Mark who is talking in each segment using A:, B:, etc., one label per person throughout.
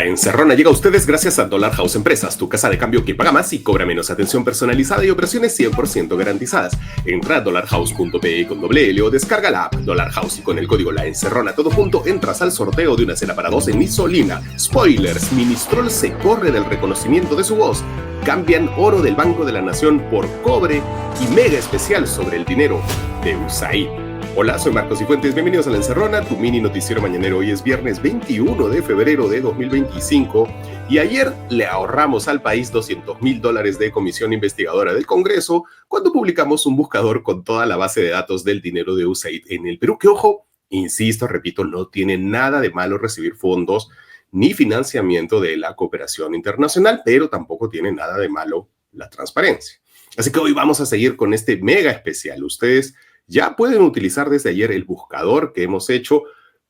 A: Encerrona llega a ustedes gracias a Dollar House Empresas, tu casa de cambio que paga más y cobra menos. Atención personalizada y operaciones 100% garantizadas. Entra a dollarhouse.pe con doble L o descarga la app Dollar House y con el código La Encerrona todo junto entras al sorteo de una cena para dos en Isolina. Spoilers, Ministrol se corre del reconocimiento de su voz. Cambian oro del Banco de la Nación por cobre y mega especial sobre el dinero de USAID. Hola, soy Marcos Cifuentes, bienvenidos a La Encerrona, tu mini noticiero mañanero. Hoy es viernes 21 de febrero de 2025 y ayer le ahorramos al país $200,000 de comisión investigadora del Congreso cuando publicamos un buscador con toda la base de datos del dinero de USAID en el Perú. Que ojo, insisto, repito, no tiene nada de malo recibir fondos ni financiamiento de la cooperación internacional, pero tampoco tiene nada de malo la transparencia. Así que hoy vamos a seguir con este mega especial. Ustedes ya pueden utilizar desde ayer el buscador que hemos hecho,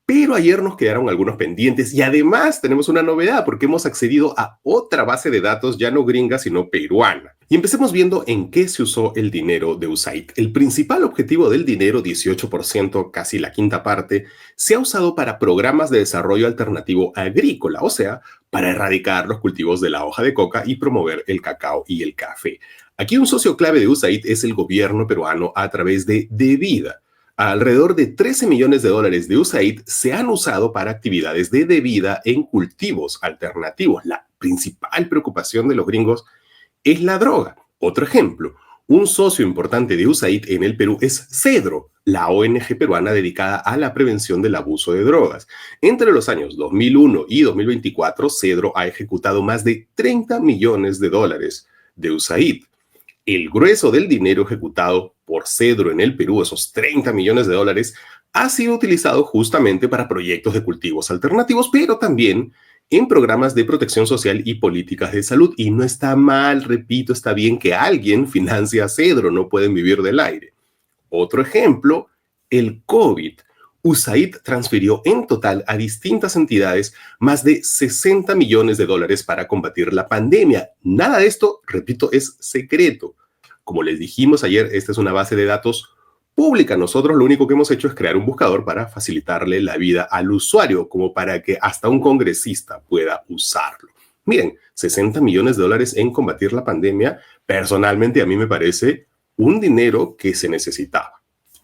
A: pero ayer nos quedaron algunos pendientes y además tenemos una novedad porque hemos accedido a otra base de datos ya no gringa sino peruana. Y empecemos viendo en qué se usó el dinero de USAID. El principal objetivo del dinero, 18%, casi la quinta parte, se ha usado para programas de desarrollo alternativo agrícola, o sea, para erradicar los cultivos de la hoja de coca y promover el cacao y el café. Aquí un socio clave de USAID es el gobierno peruano a través de DEVIDA. Alrededor de $13 millones de USAID se han usado para actividades de DEVIDA en cultivos alternativos. La principal preocupación de los gringos es la droga. Otro ejemplo, un socio importante de USAID en el Perú es CEDRO, la ONG peruana dedicada a la prevención del abuso de drogas. Entre los años 2001 y 2024, CEDRO ha ejecutado más de $30 millones de USAID. El grueso del dinero ejecutado por CEDRO en el Perú, esos $30 millones, ha sido utilizado justamente para proyectos de cultivos alternativos, pero también en programas de protección social y políticas de salud. Y no está mal, repito, está bien que alguien financie a CEDRO, no pueden vivir del aire. Otro ejemplo, el COVID. USAID transfirió en total a distintas entidades más de $60 millones para combatir la pandemia. Nada de esto, repito, es secreto. Como les dijimos ayer, esta es una base de datos pública. Nosotros lo único que hemos hecho es crear un buscador para facilitarle la vida al usuario, como para que hasta un congresista pueda usarlo. Miren, $60 millones en combatir la pandemia, personalmente a mí me parece un dinero que se necesitaba.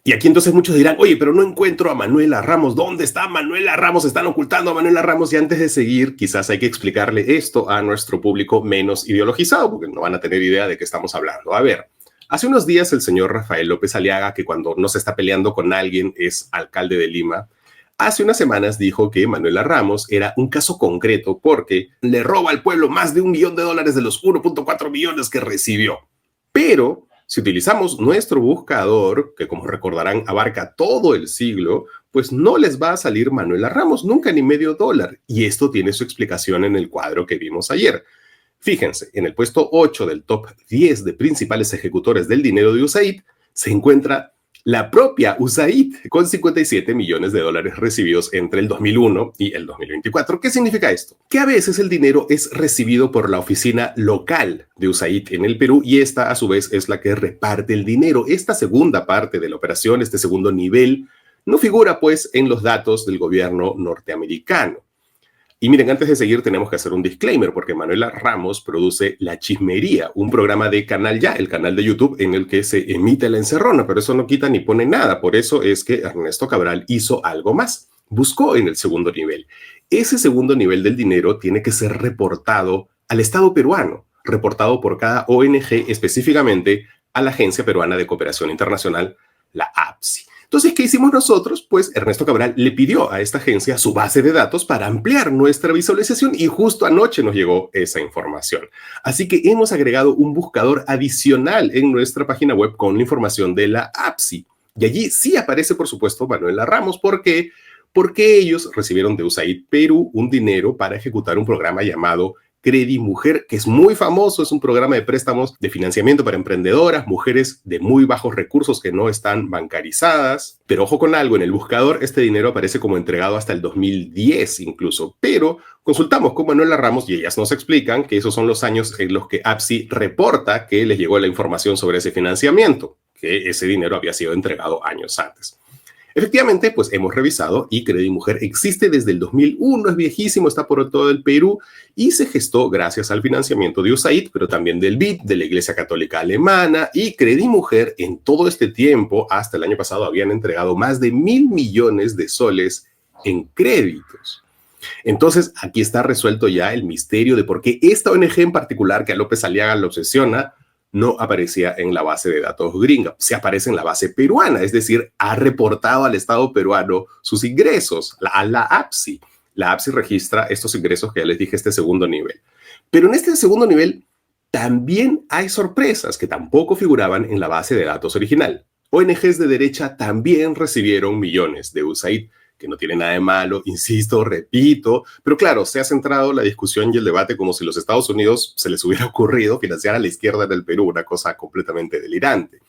A: Y aquí entonces muchos dirán, oye, pero no encuentro a Manuela Ramos. ¿Dónde está Manuela Ramos? Están ocultando a Manuela Ramos. Y antes de seguir, quizás hay que explicarle esto a nuestro público menos ideologizado, porque no van a tener idea de qué estamos hablando. A ver, hace unos días el señor Rafael López Aliaga, que cuando no se está peleando con alguien es alcalde de Lima, hace unas semanas dijo que Manuela Ramos era un caso concreto porque le roba al pueblo más de $1 millón de los 1.4 millones que recibió. Pero si utilizamos nuestro buscador, que como recordarán abarca todo el siglo, pues no les va a salir Manuela Ramos, nunca ni medio dólar. Y esto tiene su explicación en el cuadro que vimos ayer. Fíjense, en el puesto 8 del top 10 de principales ejecutores del dinero de USAID se encuentra la propia USAID con $57 millones recibidos entre el 2001 y el 2024. ¿Qué significa esto? Que a veces el dinero es recibido por la oficina local de USAID en el Perú y esta a su vez es la que reparte el dinero. Esta segunda parte de la operación, este segundo nivel, no figura pues en los datos del gobierno norteamericano. Y miren, antes de seguir tenemos que hacer un disclaimer porque Manuela Ramos produce La Chismería, un programa de Canal Ya, el canal de YouTube en el que se emite La Encerrona, pero eso no quita ni pone nada. Por eso es que Ernesto Cabral hizo algo más. Buscó en el segundo nivel. Ese segundo nivel del dinero tiene que ser reportado al Estado peruano, reportado por cada ONG, específicamente a la Agencia Peruana de Cooperación Internacional, la APSI. Entonces, ¿qué hicimos nosotros? Pues Ernesto Cabral le pidió a esta agencia su base de datos para ampliar nuestra visualización y justo anoche nos llegó esa información. Así que hemos agregado un buscador adicional en nuestra página web con la información de la APSI. Y allí sí aparece, por supuesto, Manuela Ramos. ¿Por qué? Porque ellos recibieron de USAID Perú un dinero para ejecutar un programa llamado Credimujer, que es muy famoso, es un programa de préstamos de financiamiento para emprendedoras, mujeres de muy bajos recursos que no están bancarizadas. Pero ojo con algo, en el buscador este dinero aparece como entregado hasta el 2010 incluso, pero consultamos con Manuela Ramos y ellas nos explican que esos son los años en los que APSI reporta que les llegó la información sobre ese financiamiento, que ese dinero había sido entregado años antes. Efectivamente, pues hemos revisado y Credimujer existe desde el 2001, es viejísimo, está por todo el Perú y se gestó gracias al financiamiento de USAID, pero también del BID, de la Iglesia Católica Alemana, y Credimujer en todo este tiempo, hasta el año pasado, habían entregado más de 1.000 millones de soles en créditos. Entonces, aquí está resuelto ya el misterio de por qué esta ONG en particular, que a López Aliaga lo obsesiona, no aparecía en la base de datos gringa, se aparece en la base peruana, es decir, ha reportado al Estado peruano sus ingresos, a la APSI. La APSI registra estos ingresos que ya les dije, este segundo nivel. Pero en este segundo nivel también hay sorpresas que tampoco figuraban en la base de datos original. ONGs de derecha también recibieron millones de USAID, que no tiene nada de malo, insisto, repito, pero claro, se ha centrado la discusión y el debate como si los Estados Unidos se les hubiera ocurrido financiar a la izquierda del Perú, una cosa completamente delirante.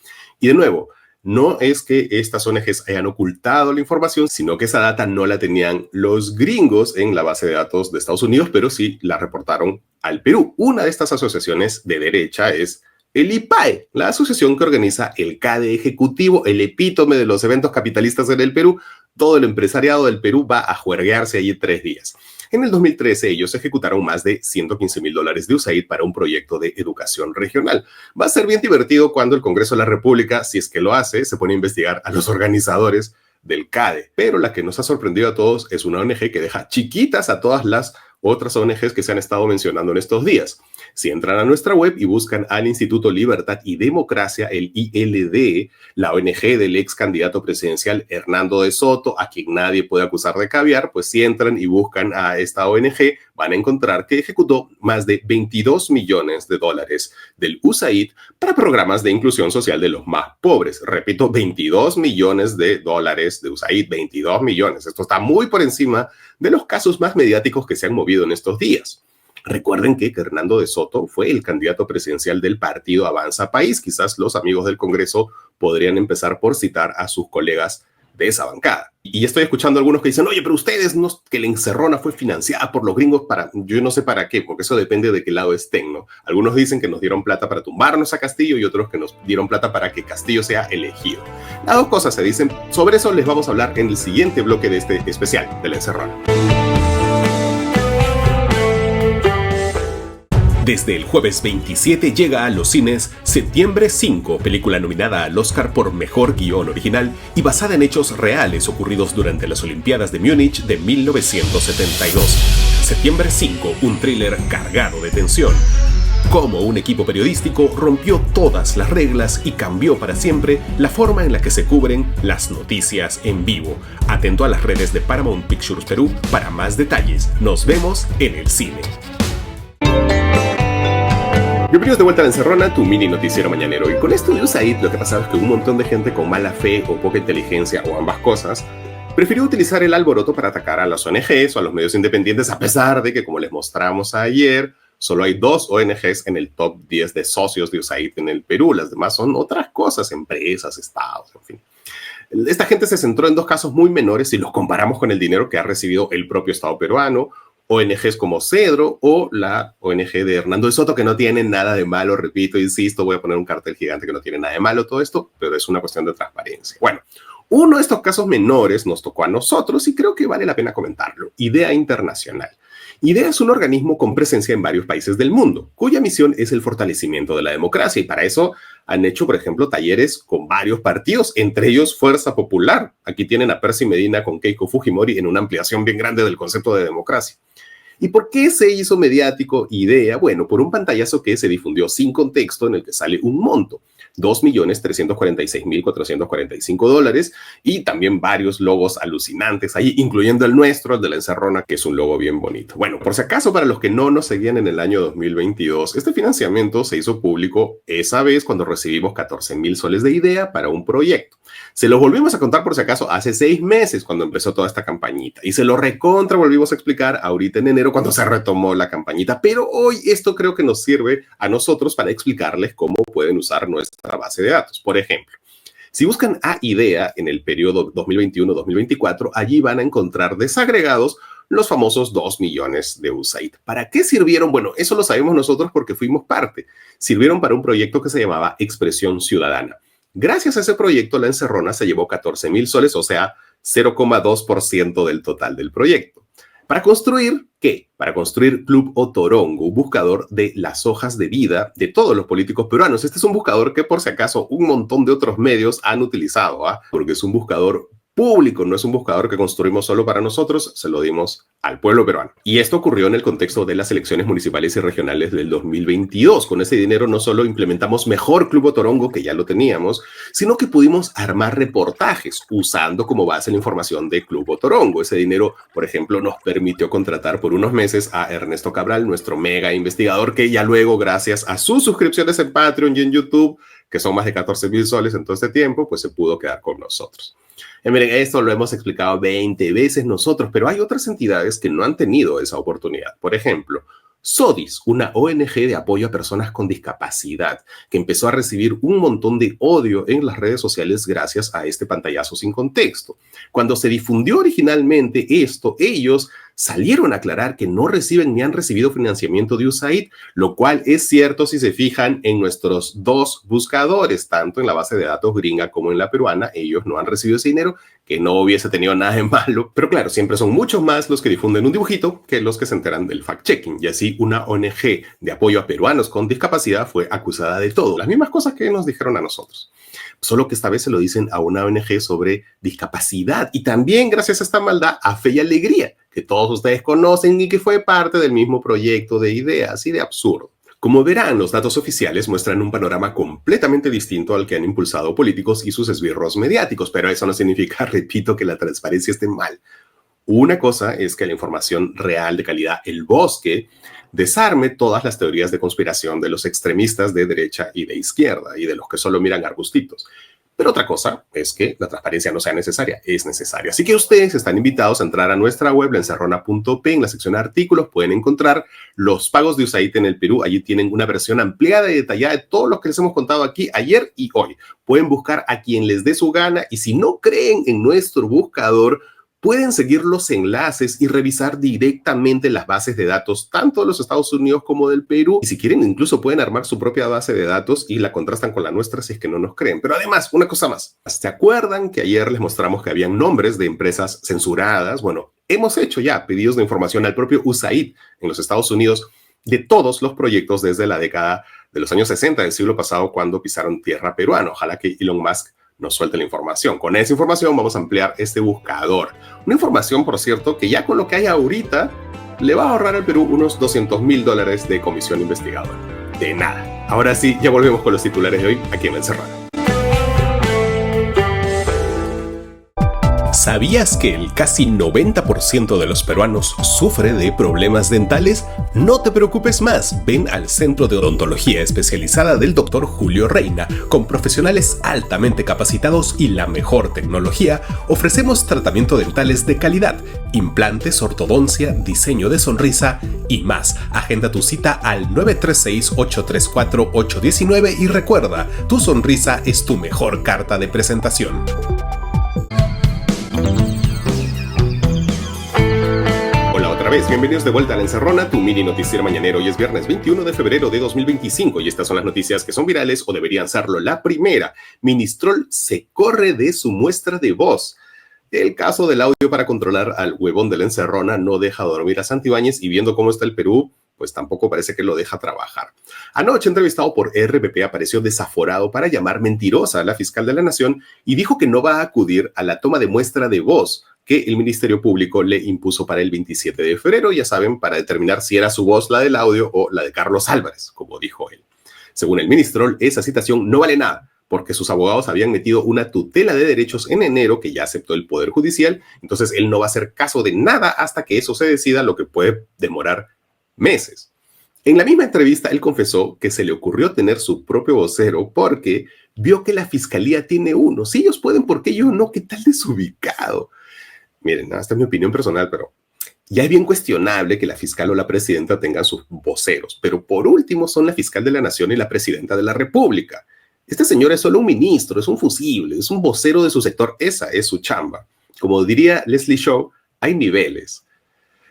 A: Y de nuevo, no es que estas ONGs hayan ocultado la información, sino que esa data no la tenían los gringos en la base de datos de Estados Unidos, pero sí la reportaron al Perú. Una de estas asociaciones de derecha es el IPAE, la asociación que organiza el CADE ejecutivo, el epítome de los eventos capitalistas en el Perú. Todo el empresariado del Perú va a juerguearse allí 3 días. En el 2013 ellos ejecutaron más de $115,000 de USAID para un proyecto de educación regional. Va a ser bien divertido cuando el Congreso de la República, si es que lo hace, se pone a investigar a los organizadores del CADE. Pero la que nos ha sorprendido a todos es una ONG que deja chiquitas a todas las otras ONGs que se han estado mencionando en estos días. Si entran a nuestra web y buscan al Instituto Libertad y Democracia, el ILD, la ONG del ex candidato presidencial Hernando de Soto, a quien nadie puede acusar de caviar, pues si entran y buscan a esta ONG, van a encontrar que ejecutó más de $22 millones del USAID para programas de inclusión social de los más pobres. Repito, $22 millones de USAID, 22 millones. Esto está muy por encima de los casos más mediáticos que se han movido en estos días. Recuerden que Hernando de Soto fue el candidato presidencial del partido Avanza País. Quizás los amigos del Congreso podrían empezar por citar a sus colegas de esa bancada. Y estoy escuchando a algunos que dicen, oye, pero ustedes, no, que la encerrona fue financiada por los gringos para, yo no sé para qué, porque eso depende de qué lado estén, ¿no? Algunos dicen que nos dieron plata para tumbarnos a Castillo y otros que nos dieron plata para que Castillo sea elegido. Las dos cosas se dicen. Sobre eso les vamos a hablar en el siguiente bloque de este especial de la encerrona. Desde el jueves 27 llega a los cines Septiembre 5, película nominada al Oscar por Mejor Guión Original y basada en hechos reales ocurridos durante las Olimpiadas de Múnich de 1972. Septiembre 5, un thriller cargado de tensión. Cómo un equipo periodístico rompió todas las reglas y cambió para siempre la forma en la que se cubren las noticias en vivo. Atento a las redes de Paramount Pictures Perú para más detalles. Nos vemos en el cine. Bienvenidos de vuelta a La Encerrona, tu mini noticiero mañanero. Y con esto de USAID, lo que pasaba es que un montón de gente con mala fe o poca inteligencia o ambas cosas prefirió utilizar el alboroto para atacar a las ONGs o a los medios independientes, a pesar de que, como les mostramos ayer, solo hay 2 ONGs en el top 10 de socios de USAID en el Perú. Las demás son otras cosas, empresas, estados, en fin. Esta gente se centró en 2 casos muy menores si los comparamos con el dinero que ha recibido el propio Estado peruano, ONGs como Cedro o la ONG de Hernando de Soto, que no tienen nada de malo, repito, insisto, voy a poner un cartel gigante que no tiene nada de malo todo esto, pero es una cuestión de transparencia. Bueno, uno de estos casos menores nos tocó a nosotros y creo que vale la pena comentarlo. IDEA Internacional. IDEA es un organismo con presencia en varios países del mundo, cuya misión es el fortalecimiento de la democracia y para eso han hecho, por ejemplo, talleres con varios partidos, entre ellos Fuerza Popular. Aquí tienen a Percy Medina con Keiko Fujimori en una ampliación bien grande del concepto de democracia. ¿Y por qué se hizo mediático IDEA? Bueno, por un pantallazo que se difundió sin contexto en el que sale un monto, $2,346,445 y también varios logos alucinantes ahí, incluyendo el nuestro, el de La Encerrona, que es un logo bien bonito. Bueno, por si acaso, para los que no nos seguían en el año 2022, este financiamiento se hizo público esa vez cuando recibimos 14,000 soles de IDEA para un proyecto. Se los volvimos a contar por si acaso hace 6 meses cuando empezó toda esta campañita y se lo recontra volvimos a explicar ahorita en enero cuando se retomó la campañita, pero hoy esto creo que nos sirve a nosotros para explicarles cómo pueden usar nuestra base de datos. Por ejemplo, si buscan a IDEA en el periodo 2021-2024, allí van a encontrar desagregados los famosos 2 millones de USAID. ¿Para qué sirvieron? Bueno, eso lo sabemos nosotros porque fuimos parte. Sirvieron para un proyecto que se llamaba Expresión Ciudadana. Gracias a ese proyecto, la Encerrona se llevó 14.000 soles, o sea, 0,2% del total del proyecto. ¿Para construir qué? Para construir Club Otorongo, un buscador de las hojas de vida de todos los políticos peruanos. Este es un buscador que, por si acaso, un montón de otros medios han utilizado, porque es un buscador público, no es un buscador que construimos solo para nosotros, se lo dimos al pueblo peruano. Y esto ocurrió en el contexto de las elecciones municipales y regionales del 2022. Con ese dinero no solo implementamos mejor Club Otorongo, que ya lo teníamos, sino que pudimos armar reportajes usando como base la información de Club Otorongo. Ese dinero, por ejemplo, nos permitió contratar por unos meses a Ernesto Cabral, nuestro mega investigador, que ya luego, gracias a sus suscripciones en Patreon y en YouTube, que son más de 14.000 soles en todo este tiempo, pues se pudo quedar con nosotros. Y miren, esto lo hemos explicado 20 veces nosotros, pero hay otras entidades que no han tenido esa oportunidad. Por ejemplo, SODIS, una ONG de apoyo a personas con discapacidad, que empezó a recibir un montón de odio en las redes sociales gracias a este pantallazo sin contexto. Cuando se difundió originalmente esto, ellos salieron a aclarar que no reciben ni han recibido financiamiento de USAID, lo cual es cierto si se fijan en nuestros dos buscadores, tanto en la base de datos gringa como en la peruana. Ellos no han recibido ese dinero, que no hubiese tenido nada de malo, pero claro, siempre son muchos más los que difunden un dibujito que los que se enteran del fact-checking, y así una ONG de apoyo a peruanos con discapacidad fue acusada de todo, las mismas cosas que nos dijeron a nosotros, solo que esta vez se lo dicen a una ONG sobre discapacidad, y también gracias a esta maldad a Fe y Alegría, que todos ustedes conocen y que fue parte del mismo proyecto de ideas y de absurdo. Como verán, los datos oficiales muestran un panorama completamente distinto al que han impulsado políticos y sus esbirros mediáticos, pero eso no significa, repito, que la transparencia esté mal. Una cosa es que la información real de calidad, el bosque, desarme todas las teorías de conspiración de los extremistas de derecha y de izquierda y de los que solo miran arbustitos. Pero otra cosa es que la transparencia no sea necesaria, es necesaria. Así que ustedes están invitados a entrar a nuestra web, laencerrona.p. En la sección de artículos pueden encontrar los pagos de USAID en el Perú. Allí tienen una versión ampliada y detallada de todo lo que les hemos contado aquí ayer y hoy. Pueden buscar a quien les dé su gana y si no creen en nuestro buscador, pueden seguir los enlaces y revisar directamente las bases de datos, tanto de los Estados Unidos como del Perú. Y si quieren, incluso pueden armar su propia base de datos y la contrastan con la nuestra si es que no nos creen. Pero además, una cosa más. ¿Se acuerdan que ayer les mostramos que habían nombres de empresas censuradas? Bueno, hemos hecho ya pedidos de información al propio USAID en los Estados Unidos de todos los proyectos desde la década de los años 60 del siglo pasado, cuando pisaron tierra peruana. Ojalá que Elon Musk nos suelte la información. Con esa información vamos a ampliar este buscador. Una información, por cierto, que ya con lo que hay ahorita le va a ahorrar al Perú unos $200.000 de comisión investigadora. De nada. Ahora sí, ya volvemos con los titulares de hoy aquí en La Encerrona. ¿Sabías que el casi 90% de los peruanos sufre de problemas dentales? No te preocupes más, ven al Centro de Odontología Especializada del Dr. Julio Reina. Con profesionales altamente capacitados y la mejor tecnología, ofrecemos tratamientos dentales de calidad, implantes, ortodoncia, diseño de sonrisa y más. Agenda tu cita al 936-834-819 y recuerda, tu sonrisa es tu mejor carta de presentación. Bienvenidos de vuelta a La Encerrona, tu mini noticiero mañanero. Hoy es viernes 21 de febrero de 2025 y estas son las noticias que son virales o deberían serlo. La primera, Ministrol se corre de su muestra de voz. El caso del audio para controlar al huevón de La Encerrona no deja dormir a Santibáñez y viendo cómo está el Perú, pues tampoco parece que lo deja trabajar. Anoche, entrevistado por RPP, apareció desaforado para llamar mentirosa a la fiscal de la Nación y dijo que no va a acudir a la toma de muestra de voz que el Ministerio Público le impuso para el 27 de febrero, ya saben, para determinar si era su voz la del audio o la de Carlos Álvarez, como dijo él. Según el Ministrol, esa citación no vale nada, porque sus abogados habían metido una tutela de derechos en enero que ya aceptó el Poder Judicial, entonces él no va a hacer caso de nada hasta que eso se decida, lo que puede demorar meses. En la misma entrevista, él confesó que se le ocurrió tener su propio vocero porque vio que la fiscalía tiene uno. Si ellos pueden, ¿por qué yo no? ¿Qué tal desubicado? Miren, esta es mi opinión personal, pero ya es bien cuestionable que la fiscal o la presidenta tengan sus voceros, pero por último son la fiscal de la Nación y la presidenta de la República. Este señor es solo un ministro, es un fusible, es un vocero de su sector, esa es su chamba. Como diría Leslie Shaw, hay niveles.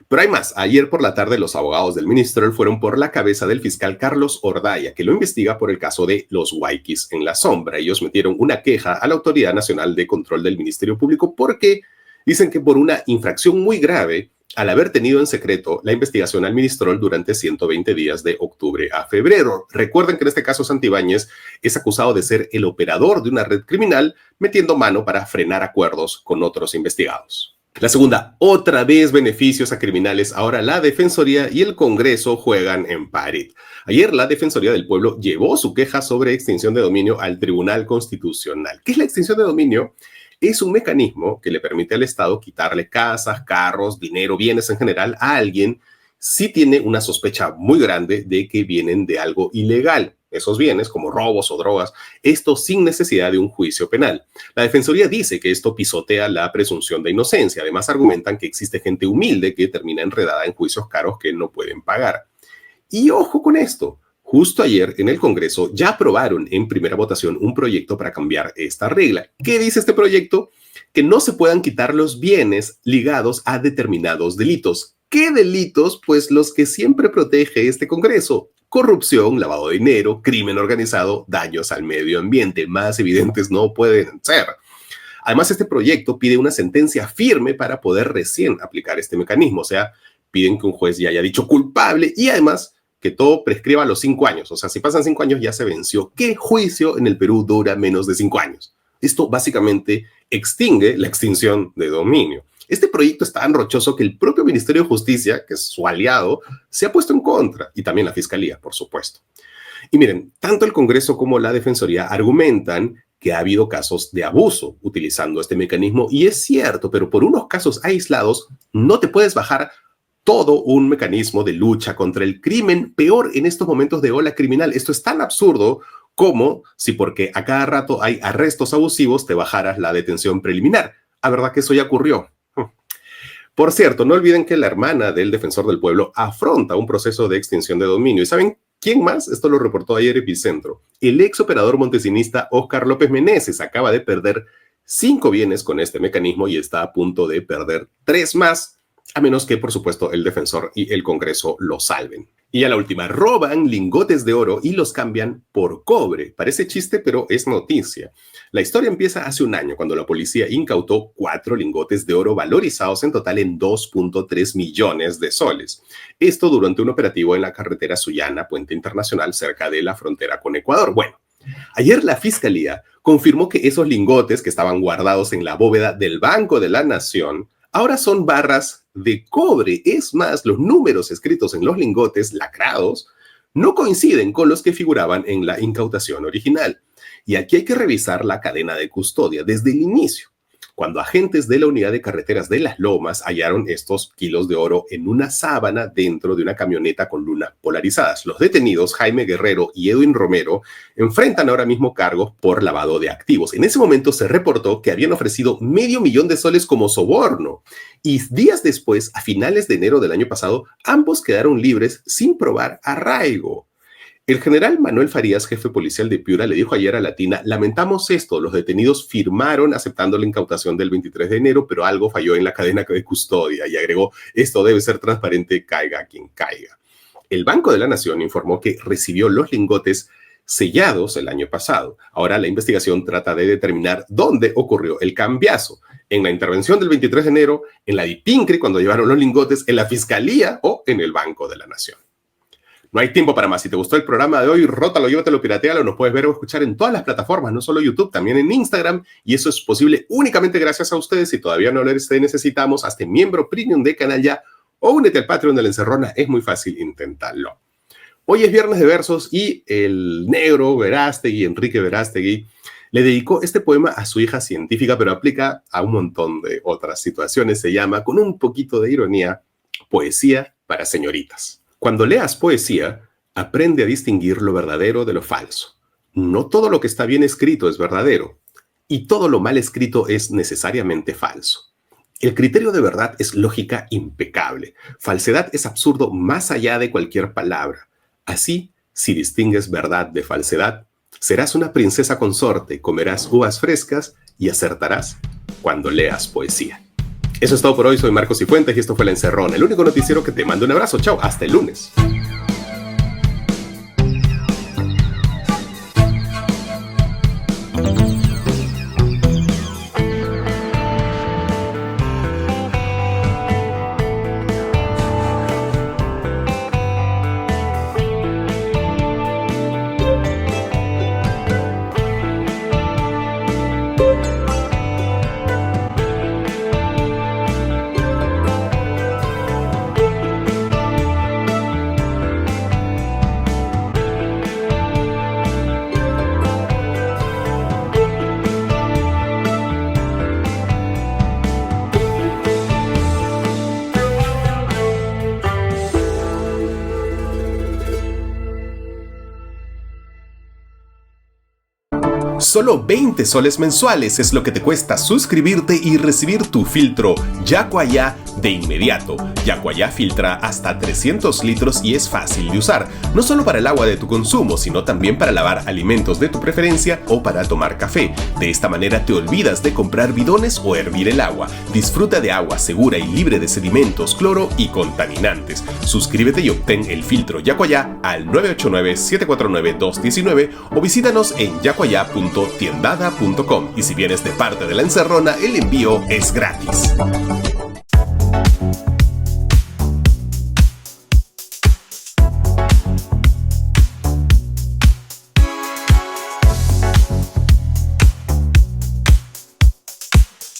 A: Pero hay más. Ayer por la tarde los abogados del Ministrol fueron por la cabeza del fiscal Carlos Ordaya, que lo investiga por el caso de los Waikis en la sombra. Ellos metieron una queja a la Autoridad Nacional de Control del Ministerio Público porque dicen que por una infracción muy grave, al haber tenido en secreto la investigación al Ministrol durante 120 días de octubre a febrero. Recuerden que en este caso Santibáñez es acusado de ser el operador de una red criminal metiendo mano para frenar acuerdos con otros investigados. La segunda, otra vez beneficios a criminales. Ahora la Defensoría y el Congreso juegan en pared. Ayer la Defensoría del Pueblo llevó su queja sobre extinción de dominio al Tribunal Constitucional. ¿Qué es la extinción de dominio? Es un mecanismo que le permite al Estado quitarle casas, carros, dinero, bienes en general a alguien si tiene una sospecha muy grande de que vienen de algo ilegal. Esos bienes, como robos o drogas, esto sin necesidad de un juicio penal. La Defensoría dice que esto pisotea la presunción de inocencia. Además, argumentan que existe gente humilde que termina enredada en juicios caros que no pueden pagar. Y ojo con esto. Justo ayer en el Congreso ya aprobaron en primera votación un proyecto para cambiar esta regla. ¿Qué dice este proyecto? Que no se puedan quitar los bienes ligados a determinados delitos. ¿Qué delitos? Pues los que siempre protege este Congreso. Corrupción, lavado de dinero, crimen organizado, daños al medio ambiente. Más evidentes no pueden ser. Además, este proyecto pide una sentencia firme para poder recién aplicar este mecanismo. O sea, piden que un juez ya haya dicho culpable y además que todo prescriba a los 5 años. O sea, si pasan 5 años ya se venció. ¿Qué juicio en el Perú dura menos de 5 años? Esto básicamente extingue la extinción de dominio. Este proyecto es tan rochoso que el propio Ministerio de Justicia, que es su aliado, se ha puesto en contra, y también la Fiscalía, por supuesto. Y miren, tanto el Congreso como la Defensoría argumentan que ha habido casos de abuso utilizando este mecanismo, y es cierto, pero por unos casos aislados no te puedes bajar todo un mecanismo de lucha contra el crimen, peor en estos momentos de ola criminal. Esto es tan absurdo como si porque a cada rato hay arrestos abusivos te bajaras la detención preliminar. ¿A verdad que eso ya ocurrió? Por cierto, no olviden que la hermana del defensor del pueblo afronta un proceso de extinción de dominio. ¿Y saben quién más? Esto lo reportó ayer Epicentro. El ex operador montesinista Óscar López Meneses acaba de perder 5 bienes con este mecanismo y está a punto de perder 3 más, a menos que, por supuesto, el defensor y el Congreso lo salven. Y a la última, roban lingotes de oro y los cambian por cobre. Parece chiste, pero es noticia. La historia empieza hace un año, cuando la policía incautó 4 lingotes de oro valorizados en total en 2.3 millones de soles. Esto durante un operativo en la carretera Sullana, Puente Internacional, cerca de la frontera con Ecuador. Bueno, ayer la Fiscalía confirmó que esos lingotes que estaban guardados en la bóveda del Banco de la Nación ahora son barras de cobre. Es más, los números escritos en los lingotes lacrados no coinciden con los que figuraban en la incautación original. Y aquí hay que revisar la cadena de custodia desde el inicio, cuando agentes de la Unidad de Carreteras de Las Lomas hallaron estos kilos de oro en una sábana dentro de una camioneta con lunas polarizadas. Los detenidos, Jaime Guerrero y Edwin Romero, enfrentan ahora mismo cargos por lavado de activos. En ese momento se reportó que habían ofrecido $500,000 como soborno y días después, a finales de enero del año pasado, ambos quedaron libres sin probar arraigo. El general Manuel Farías, jefe policial de Piura, le dijo ayer a Latina: lamentamos esto, los detenidos firmaron aceptando la incautación del 23 de enero, pero algo falló en la cadena de custodia, y agregó: esto debe ser transparente, caiga quien caiga. El Banco de la Nación informó que recibió los lingotes sellados el año pasado. Ahora la investigación trata de determinar dónde ocurrió el cambiazo: en la intervención del 23 de enero, en la DIPINCRI cuando llevaron los lingotes, en la Fiscalía o en el Banco de la Nación. No hay tiempo para más. Si te gustó el programa de hoy, rótalo, llévatelo, piratealo. Nos puedes ver o escuchar en todas las plataformas, no solo YouTube, también en Instagram. Y eso es posible únicamente gracias a ustedes. Si todavía no lo eres, te necesitamos. Hazte miembro premium de canal ya o únete al Patreon de La Encerrona. Es muy fácil, intentarlo. Hoy es viernes de versos y el negro Verástegui, Enrique Verástegui, le dedicó este poema a su hija científica, pero aplica a un montón de otras situaciones. Se llama, con un poquito de ironía, Poesía para señoritas. Cuando leas poesía, aprende a distinguir lo verdadero de lo falso. No todo lo que está bien escrito es verdadero, y todo lo mal escrito es necesariamente falso. El criterio de verdad es lógica impecable. Falsedad es absurdo más allá de cualquier palabra. Así, si distingues verdad de falsedad, serás una princesa consorte, comerás uvas frescas y acertarás cuando leas poesía. Eso es todo por hoy, soy Marcos Cifuentes y esto fue La Encerrona, el único noticiero que te manda un abrazo. Chao, hasta el lunes. Solo 20 soles mensuales es lo que te cuesta suscribirte y recibir tu filtro Yacuayá de inmediato. Yacuayá filtra hasta 300 litros y es fácil de usar, no solo para el agua de tu consumo, sino también para lavar alimentos de tu preferencia o para tomar café. De esta manera te olvidas de comprar bidones o hervir el agua. Disfruta de agua segura y libre de sedimentos, cloro y contaminantes. Suscríbete y obtén el filtro Yacuayá al 989-749-219 o visítanos en yacuayá.tiendada.com. Y si vienes de parte de La Encerrona, el envío es gratis.